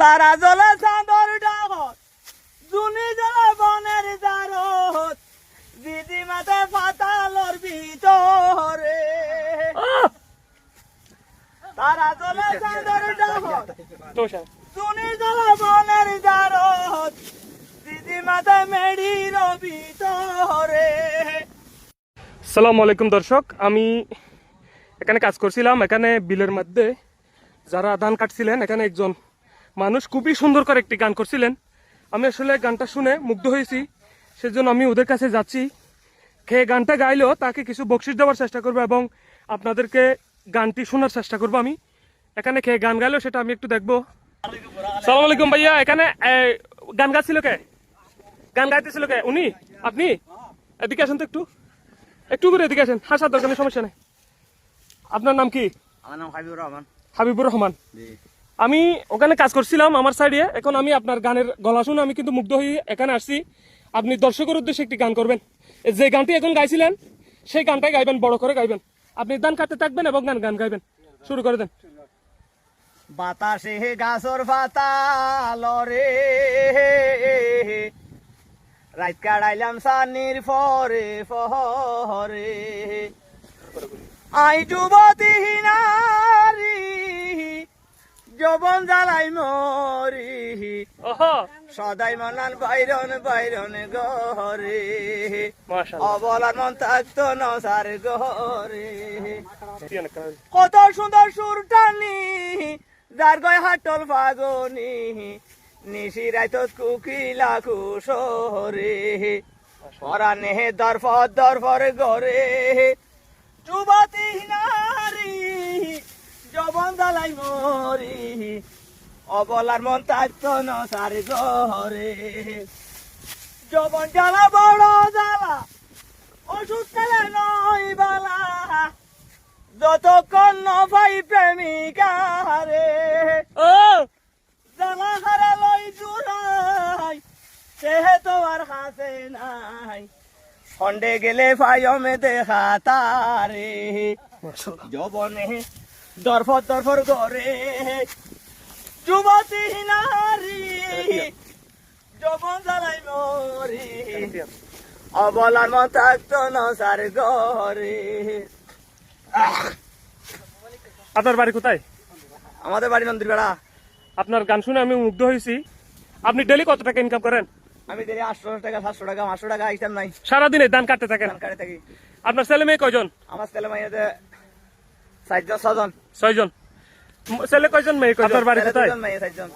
তারা জ্বলে চাঁদর ডাকত, জুনি জ্বলে বনের জারত, দিদি মাতে পাতালর ভিতরে। তারা জ্বলে চাঁদর ডাকত, জুনি জ্বলে বনের জারত, দিদি মাতে মেডির ভিতরে। আসসালামু আলাইকুম দর্শক, আমি এখানে কাজ করছিলাম। এখানে বিলের মধ্যে যারা ধান কাটছিলেন, এখানে একজন মানুষ খুবই সুন্দর করে একটি গান করছিলেন। আমি আসলে গানটা শুনে মুগ্ধ হয়েছি, সেজন্য আমি ওদের কাছে যাচ্ছি। খেয়ে গানটা গাইলেও তাকে কিছু বকশিস দেওয়ার চেষ্টা করবো এবং আপনাদেরকে গানটি শোনার চেষ্টা করবো। আমি এখানে খেয়ে গান গাইলেও সেটা আমি একটু দেখবো। সালাম আলাইকুম ভাইয়া, এখানে গান গাচ্ছিল কে? গান গাইতেছিল কে? উনি? আপনি? এদিকে আসেন তো, একটু একটু করে এদিকে আসেন। হাসার দরকার নেই, সমস্যা নেই। আপনার নাম কি? আমার নাম হাবিবুর রহমান। হাবিবুর রহমান। আমি ওখানে কাজ করছিলাম আমার সাইডে। এখন আমি আপনার গানের গলা শুনে আমি কিন্তু মুগ্ধ হয়ে এখানে আসছি। আপনি দর্শকের উদ্দেশ্যে একটি গান করবেন। যে গানটি এখন গাইছিলেন সেই গানটাই গাইবেন, বড় করে গাইবেন। আপনি ধান কাটতে থাকবেন এবং গান গাইবেন। শুরু করে দেন। বাতাসে গাছর পাতা লরে, রাত কাটাইলাম সানির ফরে ফরে। আই যুবতী নারী, যৌবন জ্বালাই মরি, সদাই মনান বাইরন বাইরন গরে, অবলার মন থাকতো নসার গরে। কত সুন্দর সুর টানি, যার গয় হাটল ফাগনি, নিশি রাইত কুকিলা কুশরে, পরানে দরফর দরফর গরে। যুবতী নারী, যৌবন জ্বালাই মরি, অবলার মন থাকতো নসার গরে। যৌবন জ্বালা বড় জ্বালা, ওষুধ খেলে নয় বালা, যতক্ষণ নভাই প্রেমিকারে। জ্বালা হারে লই জুড়াই, সেহে তো আর হাসে নাই, খন্ডে গেলে ফাইমে দেখা তারে। যৌবনে দরফর দরফর করে, যুবতী নারী, যৌবন জ্বালাই মরি, অবলার মন থাকতো নসার গরে। আপনার বাড়ি কোথায়? আমাদের বাড়ি নন্দীরপাড়া। আপনার গান শুনে আমি মুগ্ধ হয়েছি। আপনি ডেলি কত টাকা ইনকাম করেন? আমি দিনে 800 টাকা 700 টাকা 500 টাকা হিসাব নাই, সারাদিনে ধান কাটতে থাকেন? কাটে থাকি। আপনার ছেলে মেয়ে কয়জন? আমার ছেলে মাইয়াতে 4 জন 6 জন। 6 জন। ছেলে কয়জন, মেয়ে কয়জন? আপনার বাড়ি কোথায়? 4 জন মাইয়া 4 জন।